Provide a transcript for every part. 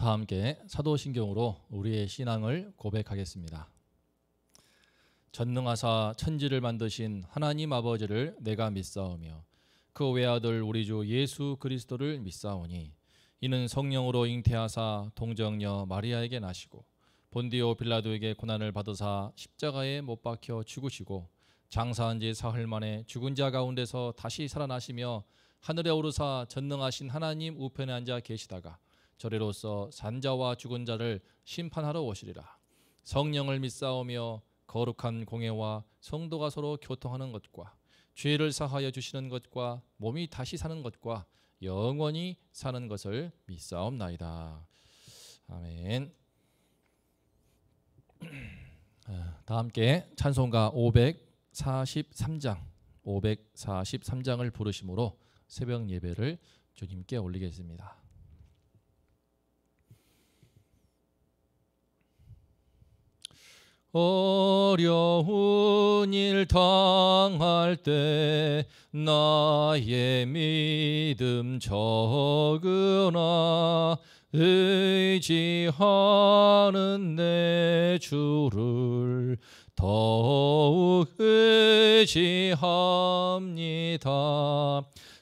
다 함께 사도신경으로 우리의 신앙을 고백하겠습니다. 전능하사 천지를 만드신 하나님 아버지를 내가 믿사오며 그 외아들 우리 주 예수 그리스도를 믿사오니 이는 성령으로 잉태하사 동정녀 마리아에게 나시고 본디오 빌라도에게 고난을 받으사 십자가에 못 박혀 죽으시고 장사한 지 사흘 만에 죽은 자 가운데서 다시 살아나시며 하늘에 오르사 전능하신 하나님 우편에 앉아 계시다가 저리로서 산자와 죽은 자를 심판하러 오시리라. 성령을 믿사오며 거룩한 공예와 성도가 서로 교통하는 것과 죄를 사하여 주시는 것과 몸이 다시 사는 것과 영원히 사는 것을 믿사옵나이다. 아멘. 다 함께 찬송가 543장을 부르심으로 새벽 예배를 주님께 올리겠습니다. 어려운 일 당할 때 나의 믿음 적으나 의지하는 내 주를 더욱 의지합니다.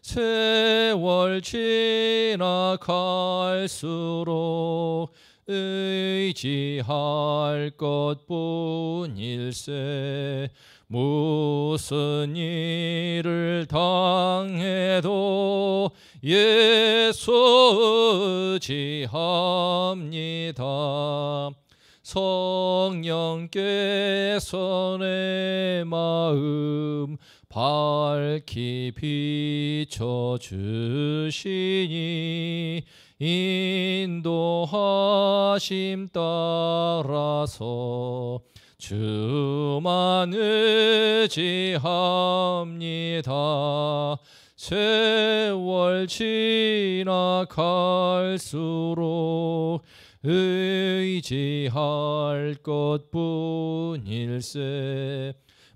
세월 지나갈수록 의지할 것뿐일세. 무슨 일을 당해도 예수 의지합니다. 성령께서 내 마음 밝히 비춰주시니 인도하심 따라서 주만 의지합니다. 세월 지나갈수록 의지할 것뿐일세.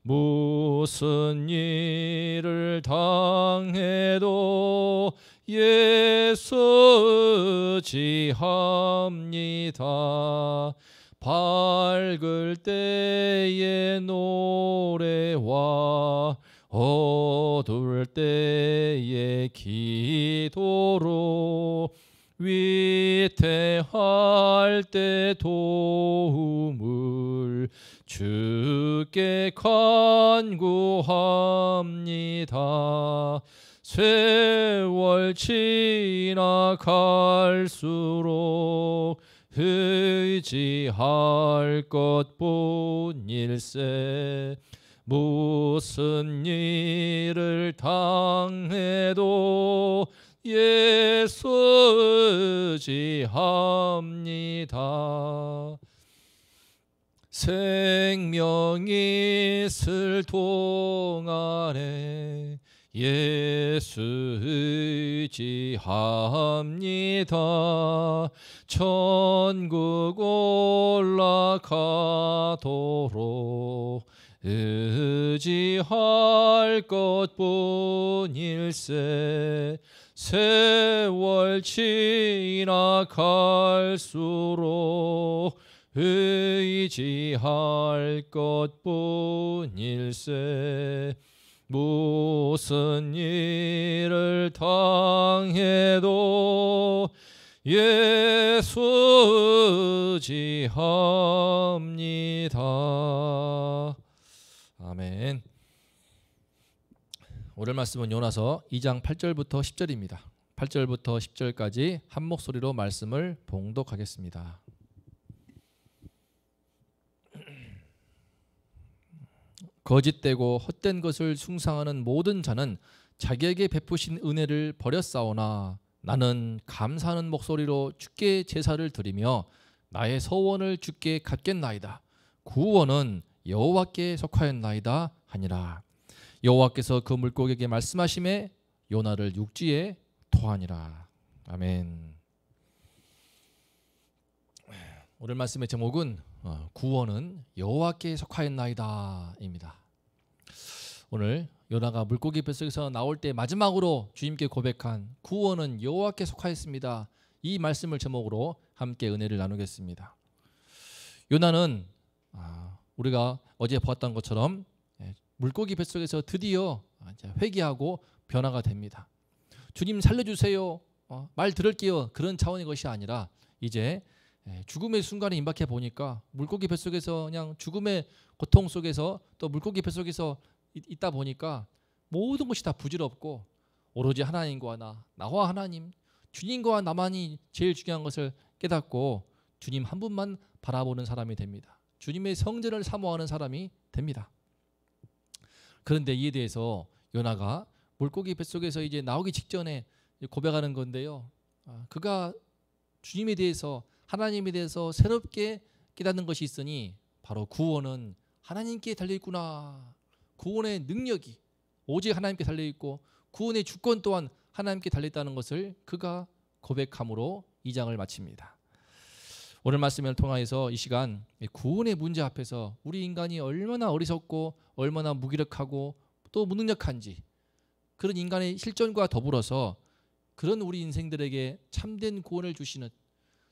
무슨 일을 당해도 예수 의지합니다. 밝을 때의 노래와 어두울 때의 기도로 위태할 때 도움을 주께 간구합니다. 세월 지나갈수록 의지할 것뿐일세. 무슨 일을 당해도 예수 의지합니다. 생명이 있을 동안에 예수 의지합니다. 천국 올라가도록 의지할 것뿐일세. 세월 지나갈수록 의지할 것뿐일세. 무슨 일을 당해도 예수 의지합니다. 아멘. 오늘 말씀은 요나서 2장 8절부터 10절입니다. 8절부터 10절까지 한 목소리로 말씀을 봉독하겠습니다. 거짓되고 헛된 것을 숭상하는 모든 자는 자기에게 베푸신 은혜를 버렸사오나 나는 감사하는 목소리로 주께 제사를 드리며 나의 서원을 주께 갚겠나이다. 구원은 여호와께 속하였나이다 하니라. 여호와께서 그 물고기에게 말씀하시매 요나를 육지에 토하니라. 아멘. 오늘 말씀의 제목은 구원은 여호와께 속하였나이다 입니다. 오늘 요나가 물고기 뱃속에서 나올 때 마지막으로 주님께 고백한 구원은 여호와께 속하였습니다. 이 말씀을 제목으로 함께 은혜를 나누겠습니다. 요나는 우리가 어제 보았던 것처럼 물고기 뱃속에서 드디어 회개하고 변화가 됩니다. 주님 살려주세요, 말 들을게요, 그런 차원의 것이 아니라 이제 죽음의 순간에 임박해 보니까 물고기 뱃속에서 그냥 죽음의 고통 속에서 또 물고기 뱃속에서 있다 보니까 모든 것이 다 부질없고 오로지 하나님과 나와 하나님, 주님과 나만이 제일 중요한 것을 깨닫고 주님 한 분만 바라보는 사람이 됩니다. 주님의 성전을 사모하는 사람이 됩니다. 그런데 이에 대해서 요나가 물고기 뱃속에서 이제 나오기 직전에 고백하는 건데요. 그가 주님에 대해서, 하나님에 대해서 새롭게 깨닫는 것이 있으니 바로 구원은 하나님께 달려있구나. 구원의 능력이 오직 하나님께 달려있고 구원의 주권 또한 하나님께 달려있다는 것을 그가 고백함으로 2장을 마칩니다. 오늘 말씀을 통하여서 이 시간 구원의 문제 앞에서 우리 인간이 얼마나 어리석고 얼마나 무기력하고 또 무능력한지, 그런 인간의 실존과 더불어서 그런 우리 인생들에게 참된 구원을 주시는,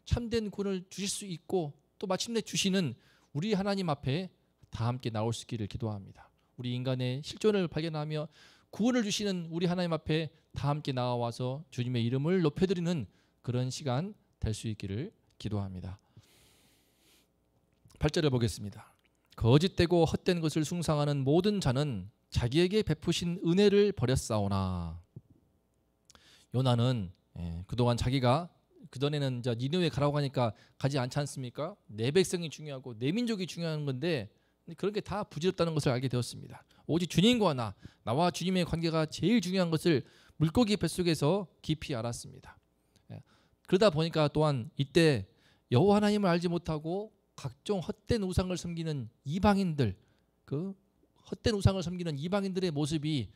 참된 구원을 주실 수 있고 또 마침내 주시는 우리 하나님 앞에 다 함께 나올 수 있기를 기도합니다. 우리 인간의 실존을 발견하며 구원을 주시는 우리 하나님 앞에 다 함께 나와서 주님의 이름을 높여드리는 그런 시간 될 수 있기를 기도합니다. 8절을 보겠습니다. 거짓되고 헛된 것을 숭상하는 모든 자는 자기에게 베푸신 은혜를 버렸사오나. 요나는 그동안 자기가 그전에는 니느웨 가라고 하니까 가지 않지 않습니까? 내 백성이 중요하고 내 민족이 중요한 건데 그런 게 다 부질없다는 것을 알게 되었습니다. 오직 주님과 나와 주님의 관계가 제일 중요한 것을 물고기 뱃속에서 깊이 알았습니다. 그러다 보니까 또한 이때 여호와 하나님을 알지 못하고 각종 헛된 우상을 섬기는 이방인들, 그 헛된 우상을 섬기는 이방인들의 모습이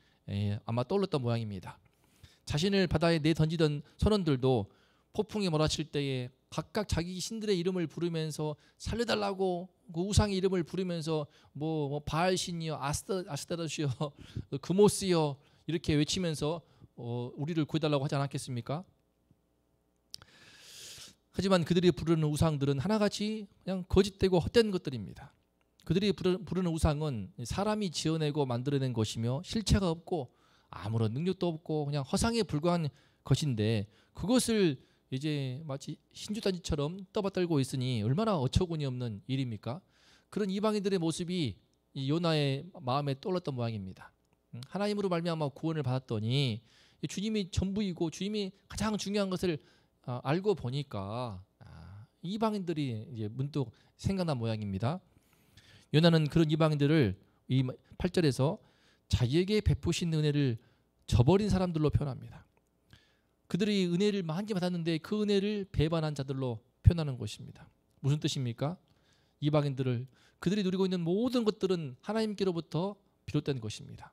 아마 떠올랐던 모양입니다. 자신을 바다에 내던지던 선원들도 폭풍이 몰아칠 때에 각각 자기 신들의 이름을 부르면서 살려달라고 그 우상의 이름을 부르면서 뭐 바알신이여, 아스타르시여, 그모스여 이렇게 외치면서 우리를 구해달라고 하지 않았겠습니까? 하지만 그들이 부르는 우상들은 하나같이 그냥 거짓되고 헛된 것들입니다. 그들이 부르는 우상은 사람이 지어내고 만들어낸 것이며 실체가 없고 아무런 능력도 없고 그냥 허상에 불과한 것인데, 그것을 이제 마치 신주단지처럼 떠받들고 있으니 얼마나 어처구니 없는 일입니까? 그런 이방인들의 모습이 이 요나의 마음에 떠올랐던 모양입니다. 하나님으로 말미암아 구원을 받았더니 주님이 전부이고 주님이 가장 중요한 것을 알고 보니까 이방인들이 이제 문득 생각난 모양입니다. 요나는 그런 이방인들을 이 8절에서 자기에게 베푸신 은혜를 저버린 사람들로 표현합니다. 그들이 은혜를 많이 받았는데 그 은혜를 배반한 자들로 표현하는 것입니다. 무슨 뜻입니까? 이방인들을, 그들이 누리고 있는 모든 것들은 하나님께로부터 비롯된 것입니다.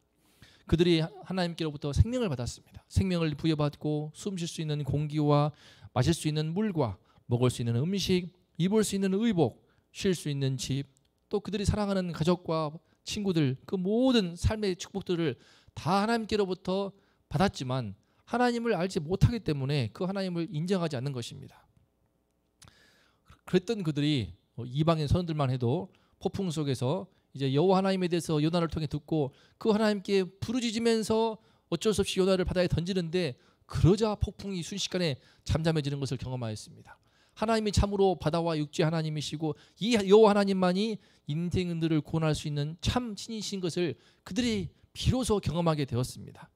그들이 하나님께로부터 생명을 받았습니다. 생명을 부여받고 숨 쉴 수 있는 공기와 마실 수 있는 물과 먹을 수 있는 음식, 입을 수 있는 의복, 쉴 수 있는 집, 또 그들이 사랑하는 가족과 친구들, 그 모든 삶의 축복들을 다 하나님께로부터 받았지만 하나님을 알지 못하기 때문에 그 하나님을 인정하지 않는 것입니다. 그랬던 그들이 이방인 선원들만 해도 폭풍 속에서 이제 여호와 하나님에 대해서 요나를 통해 듣고 그 하나님께 부르짖으면서 어쩔 수 없이 요나를 바다에 던지는데, 그러자 폭풍이 순식간에 잠잠해지는 것을 경험하였습니다. 하나님이 참으로 바다와 육지 하나님이시고 이 여호와 하나님만이 인생들을 구원할 수 있는 참 신이신 것을 그들이 비로소 경험하게 되었습니다.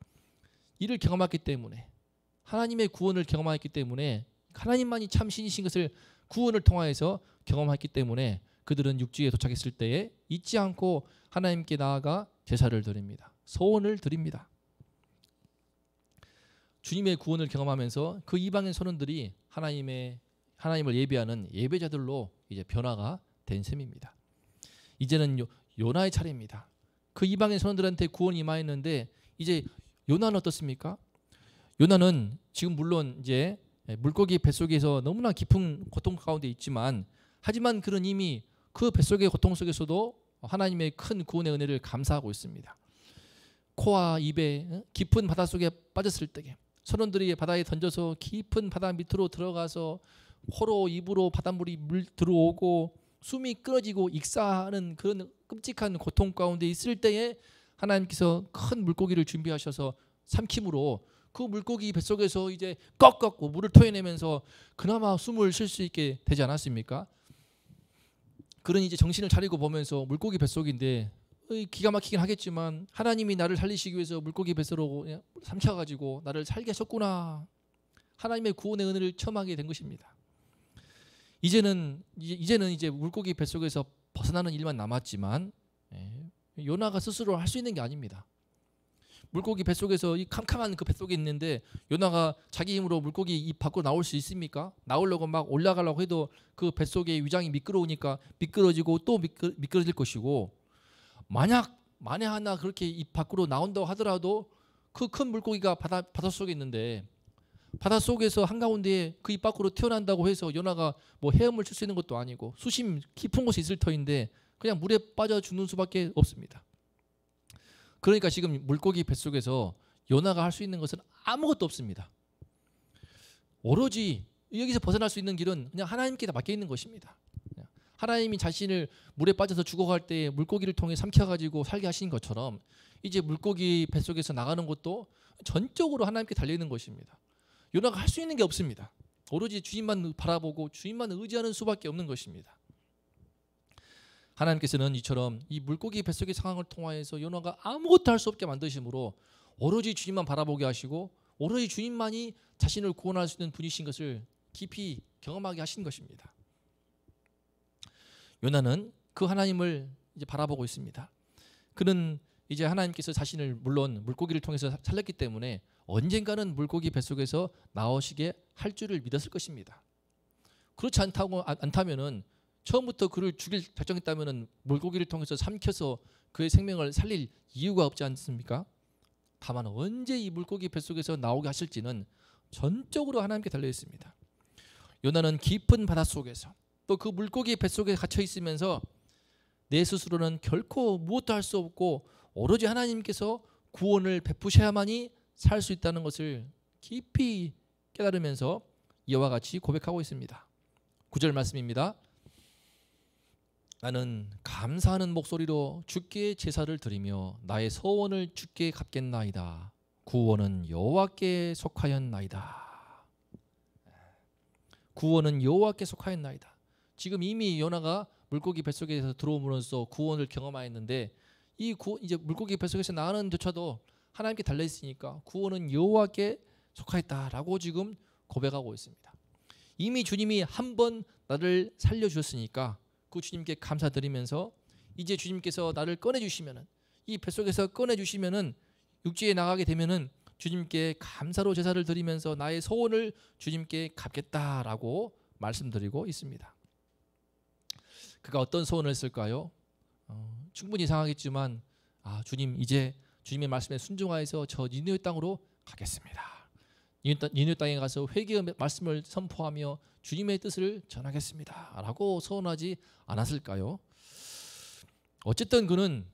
이를 경험했기 때문에, 하나님의 구원을 경험했기 때문에, 하나님만이 참 신이신 것을 구원을 통하여서 경험했기 때문에 그들은 육지에 도착했을 때에 잊지 않고 하나님께 나아가 제사를 드립니다. 소원을 드립니다. 주님의 구원을 경험하면서 그 이방인 선원들이 하나님을 예배하는 예배자들로 이제 변화가 된 셈입니다. 이제는 요나의 차례입니다. 그 이방인 선원들한테 구원이 임하였는데 이제 요나는 어떻습니까? 요나는 지금 물론 이제 물고기 뱃속에서 너무나 깊은 고통 가운데 있지만, 하지만 그는 이미 그 뱃속의 고통 속에서도 하나님의 큰 구원의 은혜를 감사하고 있습니다. 코와 입에 깊은 바닷속에 빠졌을 때에 선원들이 바다에 던져서 깊은 바다 밑으로 들어가서 코로 입으로 바닷물이 물 들어오고 숨이 끊어지고 익사하는 그런 끔찍한 고통 가운데 있을 때에 하나님께서 큰 물고기를 준비하셔서 삼킴으로 그 물고기 뱃속에서 이제 꺽꺽 물을 토해내면서 그나마 숨을 쉴 수 있게 되지 않았습니까? 그러니 이제 정신을 차리고 보면서 물고기 뱃속인데 기가 막히긴 하겠지만 하나님이 나를 살리시기 위해서 물고기 뱃속으로 삼켜가지고 나를 살게 하셨구나. 하나님의 구원의 은혜를 체험하게 된 것입니다. 이제는 이제 물고기 뱃속에서 벗어나는 일만 남았지만 요나가 스스로 할 수 있는 게 아닙니다. 물고기 뱃속에서 이 캄캄한 그 뱃속에 있는데 요나가 자기 힘으로 물고기 입 밖으로 나올 수 있습니까? 나오려고 막 올라가려고 해도 그 뱃속의 위장이 미끄러우니까 미끄러지고 또 미끄러질 것이고, 만에 하나 그렇게 입 밖으로 나온다고 하더라도 그 큰 물고기가 바닷속에 있는데 바닷속에서 한가운데에 그 입 밖으로 튀어난다고 해서 요나가 뭐 헤엄을 칠 수 있는 것도 아니고 수심 깊은 곳에 있을 터인데 그냥 물에 빠져 죽는 수밖에 없습니다. 그러니까 지금 물고기 뱃속에서 요나가 할 수 있는 것은 아무것도 없습니다. 오로지 여기서 벗어날 수 있는 길은 그냥 하나님께 다 맡겨 있는 것입니다. 하나님이 자신을 물에 빠져서 죽어갈 때 물고기를 통해 삼켜가지고 살게 하신 것처럼 이제 물고기 뱃속에서 나가는 것도 전적으로 하나님께 달려있는 것입니다. 요나가 할 수 있는 게 없습니다. 오로지 주님만 바라보고 주님만 의지하는 수밖에 없는 것입니다. 하나님께서는 이처럼 이 물고기 뱃속의 상황을 통하여서 요나가 아무것도 할 수 없게 만드심으로 오로지 주님만 바라보게 하시고 오로지 주님만이 자신을 구원할 수 있는 분이신 것을 깊이 경험하게 하신 것입니다. 요나는 그 하나님을 이제 바라보고 있습니다. 그는 이제 하나님께서 자신을 물론 물고기를 통해서 살렸기 때문에 언젠가는 물고기 뱃속에서 나오시게 할 줄을 믿었을 것입니다. 그렇지 않다면은 처음부터 그를 죽일 작정했다면은 물고기를 통해서 삼켜서 그의 생명을 살릴 이유가 없지 않습니까? 다만 언제 이 물고기 뱃속에서 나오게 하실지는 전적으로 하나님께 달려 있습니다. 요나는 깊은 바닷속에서 또 그 물고기 뱃속에 갇혀 있으면서 내 스스로는 결코 무엇도 할 수 없고 오로지 하나님께서 구원을 베푸셔야만이 살 수 있다는 것을 깊이 깨달으면서 이와 같이 고백하고 있습니다. 9절 말씀입니다. 나는 감사하는 목소리로 주께 제사를 드리며 나의 서원을 주께 갚겠나이다. 구원은 여호와께 속하였나이다. 구원은 여호와께 속하였나이다. 지금 이미 요나가 물고기 뱃속에서 들어옴으로써 구원을 경험하였는데 이제 물고기 뱃속에서 나가는 조차도 하나님께 달려 있으니까 구원은 여호와께 속하였다라고 지금 고백하고 있습니다. 이미 주님이 한 번 나를 살려주셨으니까 그 주님께 감사드리면서 이제 주님께서 나를 꺼내주시면은 이 뱃속에서 꺼내주시면은 육지에 나가게 되면은 주님께 감사로 제사를 드리면서 나의 소원을 주님께 갚겠다라고 말씀드리고 있습니다. 그가 어떤 소원을 했을까요? 충분히 이상하겠지만 주님 이제 주님의 말씀에 순종하여서 저 니느웨 땅으로 가겠습니다. 니느웨 땅에 가서 회개의 말씀을 선포하며 주님의 뜻을 전하겠습니다 라고 소원하지 않았을까요? 어쨌든 그는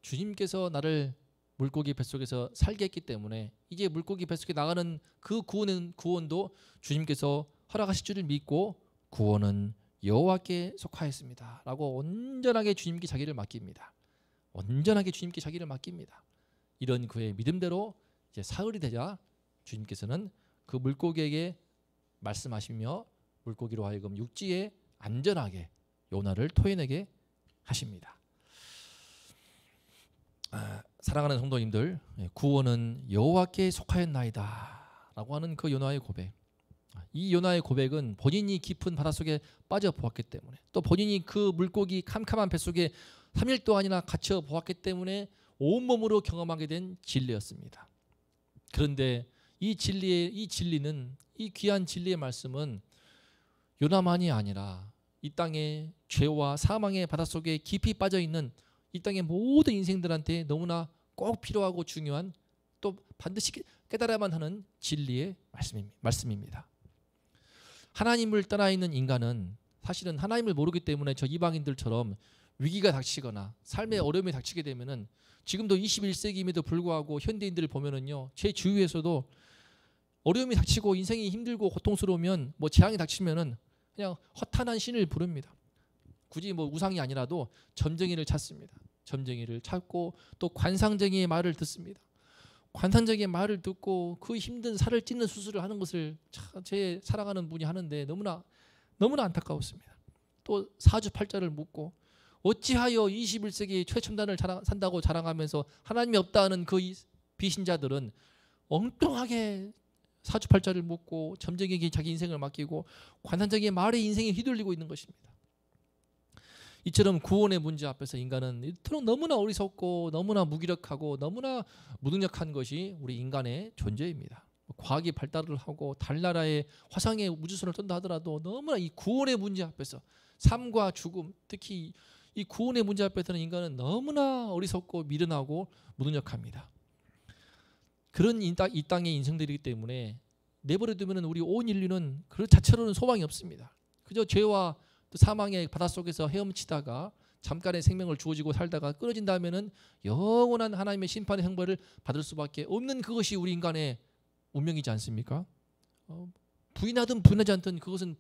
주님께서 나를 물고기 뱃속에서 살게 했기 때문에 이제 물고기 뱃속에 나가는 그 구원도 주님께서 허락하실 줄을 믿고 구원은 여호와께 속하였습니다 라고 온전하게 주님께 자기를 맡깁니다. 온전하게 주님께 자기를 맡깁니다. 이런 그의 믿음대로 이제 사흘이 되자 주님께서는 그 물고기에게 말씀하시며 물고기로 하여금 육지에 안전하게 요나를 토해내게 하십니다. 사랑하는 성도님들, 구원은 여호와께 속하였나이다 라고 하는 그 요나의 고백, 이 요나의 고백은 본인이 깊은 바닷속에 빠져 보았기 때문에 또 본인이 그 물고기 캄캄한 뱃속에 3일 동안이나 갇혀 보았기 때문에 온몸으로 경험하게 된 진리였습니다. 그런데 이 진리는 이 귀한 진리의 말씀은 요나만이 아니라 이 땅의 죄와 사망의 바닷속에 깊이 빠져 있는 이 땅의 모든 인생들한테 너무나 꼭 필요하고 중요한 또 반드시 깨달아야만 하는 진리의 말씀입니다. 하나님을 떠나 있는 인간은 사실은 하나님을 모르기 때문에 저 이방인들처럼 위기가 닥치거나 삶의 어려움이 닥치게 되면은 지금도 21세기임에도 불구하고 현대인들을 보면은요, 제 주위에서도 어려움이 닥치고 인생이 힘들고 고통스러우면 뭐 재앙이 닥치면은 그냥 허탄한 신을 부릅니다. 굳이 뭐 우상이 아니라도 점쟁이를 찾습니다. 점쟁이를 찾고 또 관상쟁이의 말을 듣습니다. 관상쟁이의 말을 듣고 그 힘든 살을 찢는 수술을 하는 것을 제 사랑하는 분이 하는데 너무나 안타까웠습니다. 또 사주팔자를 묻고 어찌하여 21세기 최첨단을 산다고 자랑하면서 하나님이 없다는 그 비신자들은 엉뚱하게 사주팔자를 묻고 점쟁이에게 자기 인생을 맡기고 관상쟁이의 말에 인생이 휘둘리고 있는 것입니다. 이처럼 구원의 문제 앞에서 인간은 이토록 너무나 어리석고 너무나 무기력하고 너무나 무능력한 것이 우리 인간의 존재입니다. 과학이 발달을 하고 달나라의 화성에 우주선을 쏜다 하더라도 너무나 이 구원의 문제 앞에서 삶과 죽음, 특히 이 구원의 문제 앞에서는 인간은 너무나 어리석고 미련하고 무능력합니다. 그런 이 땅의 인생들이기 때문에 내버려두면 우리 온 인류는 그 자체로는 소망이 없습니다. 그저 죄와 또 사망의 바닷속에서 헤엄치다가 잠깐의 생명을 주어지고 살다가 끊어진다면은 영원한 하나님의 심판의 형벌을 받을 수밖에 없는 그것이 우리 인간의 운명이지 않습니까? 부인하든 부인하지 않든 그것은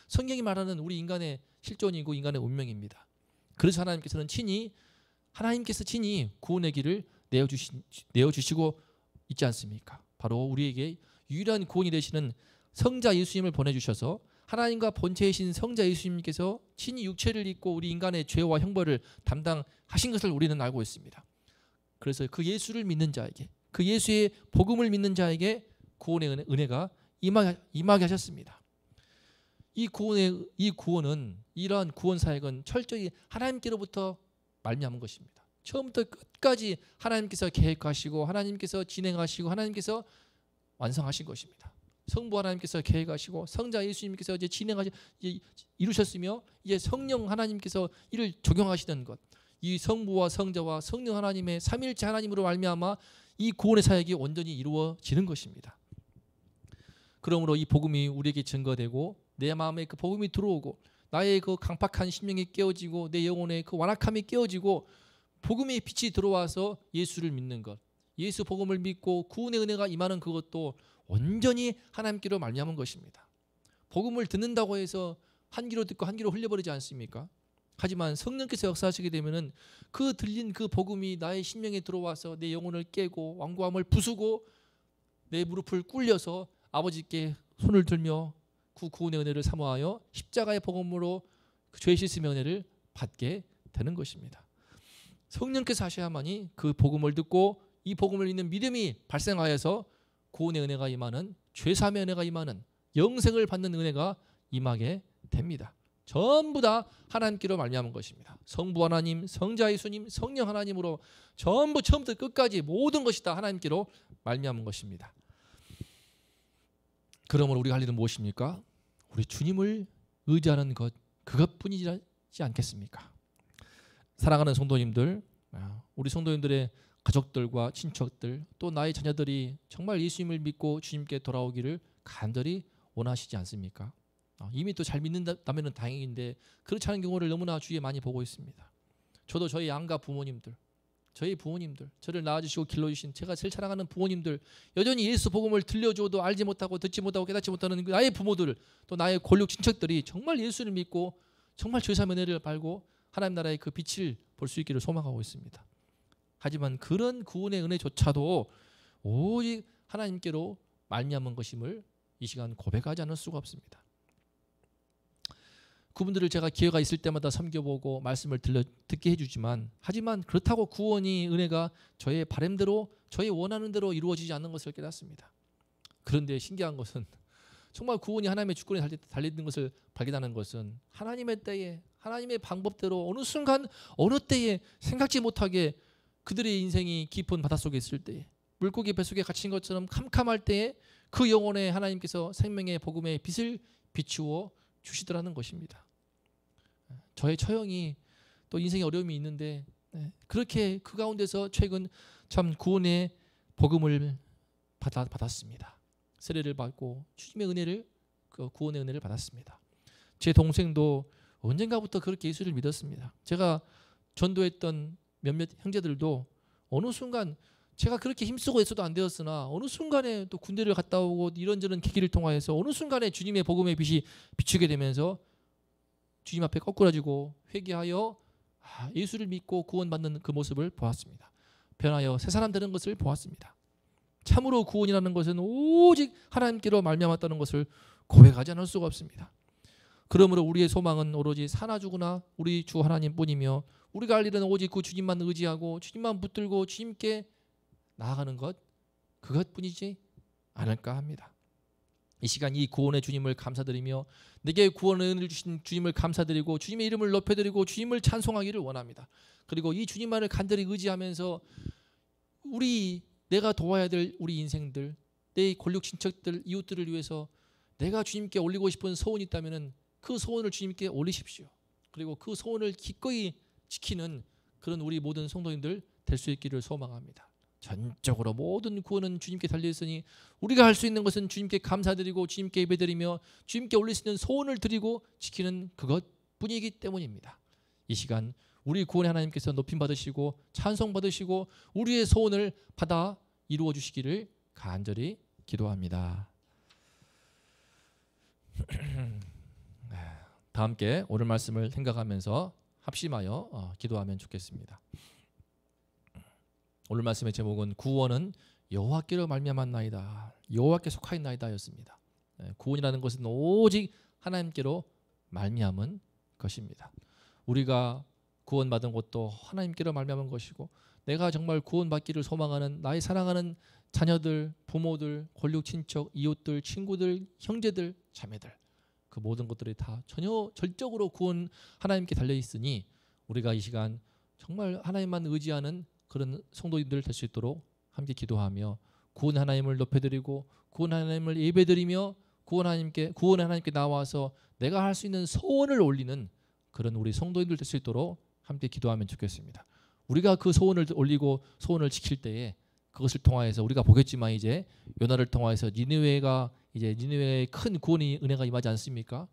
성경이 말하는 우리 인간의 실존이고 인간의 운명입니다. 그래서 하나님께서 친히 구원의 길을 내어주시고 있지 않습니까? 바로 우리에게 유일한 구원이 되시는 성자 예수님을 보내주셔서 하나님과 본체이신 성자 예수님께서 친히 육체를 입고 우리 인간의 죄와 형벌을 담당하신 것을 우리는 알고 있습니다. 그래서 그 예수를 믿는 자에게, 그 예수의 복음을 믿는 자에게 구원의 은혜가 임하게 하셨습니다. 이 구원은, 이러한 구원 사역은 철저히 하나님께로부터 말미암은 것입니다. 처음부터 끝까지 하나님께서 계획하시고 하나님께서 진행하시고 하나님께서 완성하신 것입니다. 성부 하나님께서 계획하시고 성자 예수님께서 이제 이루셨으며 이제 성령 하나님께서 이를 적용하시는 것, 이 성부와 성자와 성령 하나님의 삼일체 하나님으로 말미암아 이 구원의 사역이 온전히 이루어지는 것입니다. 그러므로 이 복음이 우리에게 증거되고 내 마음에 그 복음이 들어오고 나의 그 강팍한 심령이 깨어지고 내 영혼의 그 완악함이 깨어지고 복음의 빛이 들어와서 예수를 믿는 것, 예수 복음을 믿고 구원의 은혜가 임하는 그것도 온전히 하나님께로 말미암은 것입니다. 복음을 듣는다고 해서 한 귀로 듣고 한 귀로 흘려버리지 않습니까? 하지만 성령께서 역사하시게 되면은 그 들린 그 복음이 나의 심령에 들어와서 내 영혼을 깨고 완고함을 부수고 내 무릎을 꿇려서 아버지께 손을 들며 그 구원의 은혜를 사모하여 십자가의 복음으로 그 죄 씻음의 은혜를 받게 되는 것입니다. 성령께서 하셔야만이 그 복음을 듣고 이 복음을 믿는 믿음이 발생하여서 구원의 은혜가 임하는, 죄사함의 은혜가 임하는, 영생을 받는 은혜가 임하게 됩니다. 전부 다 하나님께로 말미암은 것입니다. 성부 하나님, 성자 예수님, 성령 하나님으로 전부 처음부터 끝까지 모든 것이 다 하나님께로 말미암은 것입니다. 그러므로 우리가 할 일은 무엇입니까? 우리 주님을 의지하는 것, 그것뿐이지 않겠습니까? 사랑하는 성도님들, 우리 성도님들의 가족들과 친척들 또 나의 자녀들이 정말 예수님을 믿고 주님께 돌아오기를 간절히 원하시지 않습니까? 이미 또 잘 믿는다면 다행인데 그렇지 않은 경우를 너무나 주위에 많이 보고 있습니다. 저도 저희 양가 부모님들, 저희 부모님들, 저를 낳아주시고 길러주신 제가 제일 사랑하는 부모님들, 여전히 예수 복음을 들려줘도 알지 못하고 듣지 못하고 깨닫지 못하는 나의 부모들, 또 나의 권력 친척들이 정말 예수를 믿고 정말 죄사함의 은혜를 받고 하나님 나라의 그 빛을 볼 수 있기를 소망하고 있습니다. 하지만 그런 구원의 은혜조차도 오직 하나님께로 말미암은 것임을 이 시간 고백하지 않을 수가 없습니다. 그분들을 제가 기회가 있을 때마다 섬겨보고 말씀을 듣게 해주지만, 하지만 그렇다고 구원이, 은혜가 저의 바람대로, 저의 원하는 대로 이루어지지 않는 것을 깨닫습니다. 그런데 신기한 것은 정말 구원이 하나님의 주권에 달려있는 것을 발견하는 것은 하나님의 때에, 하나님의 방법대로 어느 순간 어느 때에 생각지 못하게 그들의 인생이 깊은 바닷속에 있을 때에, 물고기 뱃속에 갇힌 것처럼 캄캄할 때에 그 영혼에 하나님께서 생명의 복음의 빛을 비추어 주시더라는 것입니다. 저의 처형이 또 인생의 어려움이 있는데 그렇게 그 가운데서 최근 참 구원의 복음을 받았습니다. 세례를 받고 주님의 은혜를, 그 구원의 은혜를 받았습니다. 제 동생도 언젠가부터 그렇게 예수를 믿었습니다. 제가 전도했던 몇몇 형제들도 어느 순간 제가 그렇게 힘쓰고 애써도 안 되었으나 어느 순간에 또 군대를 갔다 오고 이런저런 계기를 통하여서 어느 순간에 주님의 복음의 빛이 비추게 되면서 주님 앞에 거꾸러지고 회개하여 예수를 믿고 구원받는 그 모습을 보았습니다. 변하여 새 사람 되는 것을 보았습니다. 참으로 구원이라는 것은 오직 하나님께로 말미암았다는 것을 고백하지 않을 수가 없습니다. 그러므로 우리의 소망은 오로지 사나 죽으나 우리 주 하나님뿐이며 우리가 할 일은 오직 그 주님만 의지하고 주님만 붙들고 주님께 나아가는 것, 그것뿐이지 않을까 합니다. 이 시간 이 구원의 주님을 감사드리며 내게 구원의 은혜를 주신 주님을 감사드리고 주님의 이름을 높여드리고 주님을 찬송하기를 원합니다. 그리고 이 주님만을 간절히 의지하면서 내가 도와야 될 우리 인생들, 내 권력 친척들, 이웃들을 위해서 내가 주님께 올리고 싶은 소원이 있다면 그 소원을 주님께 올리십시오. 그리고 그 소원을 기꺼이 지키는 그런 우리 모든 성도님들 될 수 있기를 소망합니다. 전적으로 모든 구원은 주님께 달려있으니 우리가 할 수 있는 것은 주님께 감사드리고 주님께 예배드리며 주님께 올릴 수 있는 소원을 드리고 지키는 그것뿐이기 때문입니다. 이 시간 우리 구원의 하나님께서 높임 받으시고 찬송 받으시고 우리의 소원을 받아 이루어 주시기를 간절히 기도합니다. 다 함께 오늘 말씀을 생각하면서 합심하여 기도하면 좋겠습니다. 오늘 말씀의 제목은 구원은 여호와께로 말미암았나이다, 여호와께 속하였나이다였습니다. 구원이라는 것은 오직 하나님께로 말미암은 것입니다. 우리가 구원받은 것도 하나님께로 말미암은 것이고 내가 정말 구원받기를 소망하는 나의 사랑하는 자녀들, 부모들, 권력 친척, 이웃들, 친구들, 형제들, 자매들 그 모든 것들이 다 전혀 절적으로 구원 하나님께 달려있으니 우리가 이 시간 정말 하나님만 의지하는 그런 성도인들 될 수 있도록 함께 기도하며 구원 하나님을 높여드리고 구원 하나님을 예배드리며 구원 하나님께 나와서 내가 할 수 있는 소원을 올리는 그런 우리 성도인들 될 수 있도록 함께 기도하면 좋겠습니다. 우리가 그 소원을 올리고 소원을 지킬 때에 그것을 통하여서 우리가 보겠지만 이제 요나를 통하여서 니느웨의 큰 구원의 은혜가 임하지 않습니까?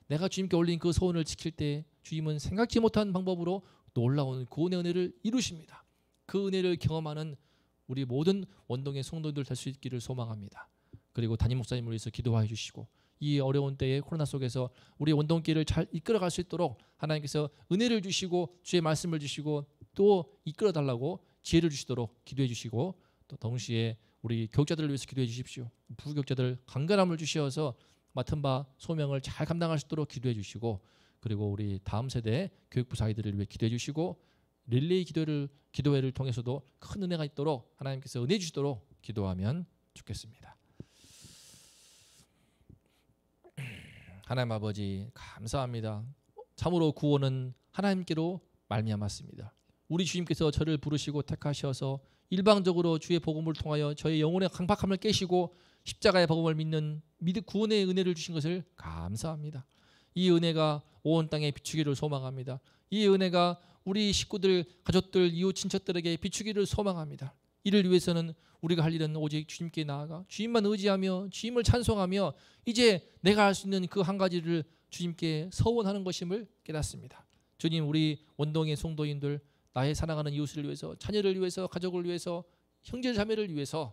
내가 주님께 올린 그 소원을 지킬 때 주님은 생각지 못한 방법으로 놀라운 구원의 은혜를 이루십니다. 그 은혜를 경험하는 우리 모든 원동의 성도들 될 수 있기를 소망합니다. 그리고 담임 목사님을 위해서 기도해 주시고 이 어려운 때에 코로나 속에서 우리 원동길을 잘 이끌어갈 수 있도록 하나님께서 은혜를 주시고 주의 말씀을 주시고 또 이끌어달라고 지혜를 주시도록 기도해 주시고 또 동시에 우리 교육자들을 위해서 기도해 주십시오. 부교육자들 간절함을 주시어서 맡은 바 소명을 잘 감당할 수 있도록 기도해 주시고 그리고 우리 다음 세대 교육부 사이들을 위해 기도해 주시고 릴레이 기도회를 통해서도 큰 은혜가 있도록 하나님께서 은혜 주시도록 기도하면 좋겠습니다. 하나님 아버지 감사합니다. 참으로 구원은 하나님께로 말미암았습니다. 우리 주님께서 저를 부르시고 택하셔서 일방적으로 주의 복음을 통하여 저의 영혼의 강박함을 깨시고 십자가의 복음을 믿는 구원의 은혜를 주신 것을 감사합니다. 이 은혜가 온 땅에 비추기를 소망합니다. 이 은혜가 우리 식구들, 가족들, 이웃 친척들에게 비추기를 소망합니다. 이를 위해서는 우리가 할 일은 오직 주님께 나아가 주님만 의지하며 주님을 찬송하며 이제 내가 할 수 있는 그 한 가지를 주님께 서원하는 것임을 깨닫습니다. 주님, 우리 원동의 성도인들, 나의 사랑하는 이웃을 위해서, 자녀를 위해서, 가족을 위해서, 형제 자매를 위해서,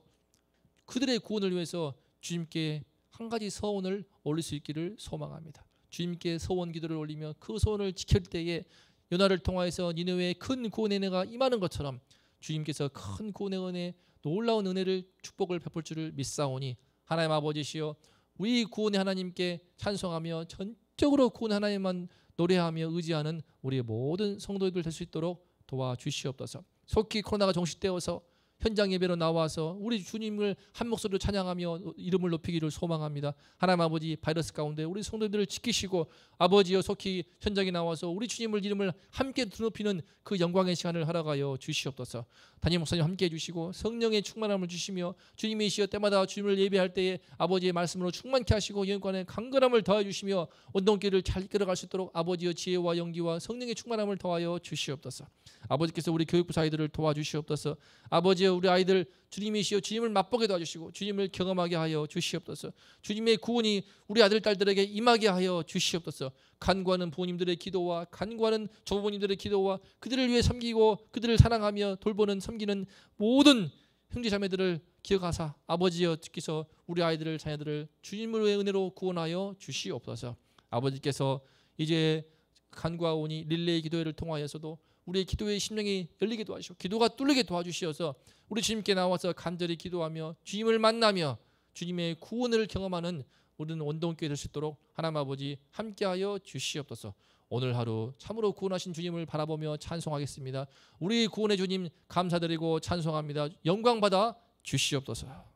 그들의 구원을 위해서 주님께 한 가지 서원을 올릴 수 있기를 소망합니다. 주님께 서원 기도를 올리며 그 서원을 지킬 때에 요나를 통하여서 니느웨의 큰 구원의 은혜가 임하는 것처럼 주님께서 큰 구원의 은혜, 놀라운 은혜를 축복을 베풀 줄을 믿사오니 하나님 아버지시여 우리 구원의 하나님께 찬송하며 전적으로 구원 하나님만 노래하며 의지하는 우리의 모든 성도들 될 수 있도록 도와주시옵소서. 속히 코로나가 종식되어서 현장 예배로 나와서 우리 주님을 한 목소리로 찬양하며 이름을 높이기를 소망합니다. 하나님 아버지, 바이러스 가운데 우리 성도들을 지키시고 아버지여 속히 현장에 나와서 우리 주님을 이름을 함께 높이는 그 영광의 시간을 허락하여 주시옵소서. 담임 목사님 함께 해주시고 성령의 충만함을 주시며 주님이시여 때마다 주님을 예배할 때에 아버지의 말씀으로 충만케 하시고 영광의 강건함을 더해 주시며 원동길을 잘 이끌어갈 수 있도록 아버지여 지혜와 용기와 성령의 충만함을 더하여 주시옵소서. 아버지께서 우리 교육부 사이들을 도와주시옵소서. 아버지여 주여 우리 아이들 주님이시여 주님을 맛보게 도와주시고 주님을 경험하게 하여 주시옵소서. 주님의 구원이 우리 아들 딸들에게 임하게 하여 주시옵소서. 간구하는 부모님들의 기도와 간구하는 조부모님들의 기도와 그들을 위해 섬기고 그들을 사랑하며 돌보는 섬기는 모든 형제자매들을 기억하사 아버지여 주께서 우리 아이들을 자녀들을 주님의 은혜로 구원하여 주시옵소서. 아버지께서 이제 간구하오니 릴레이 기도회를 통하여서도 우리의 기도의 심령이 열리게 도와주시고 기도가 뚫리게 도와주시어서 우리 주님께 나와서 간절히 기도하며 주님을 만나며 주님의 구원을 경험하는 우리는 원동교회 될 수 있도록 하나님 아버지 함께하여 주시옵소서. 오늘 하루 참으로 구원하신 주님을 바라보며 찬송하겠습니다. 우리 구원의 주님 감사드리고 찬송합니다. 영광 받아 주시옵소서.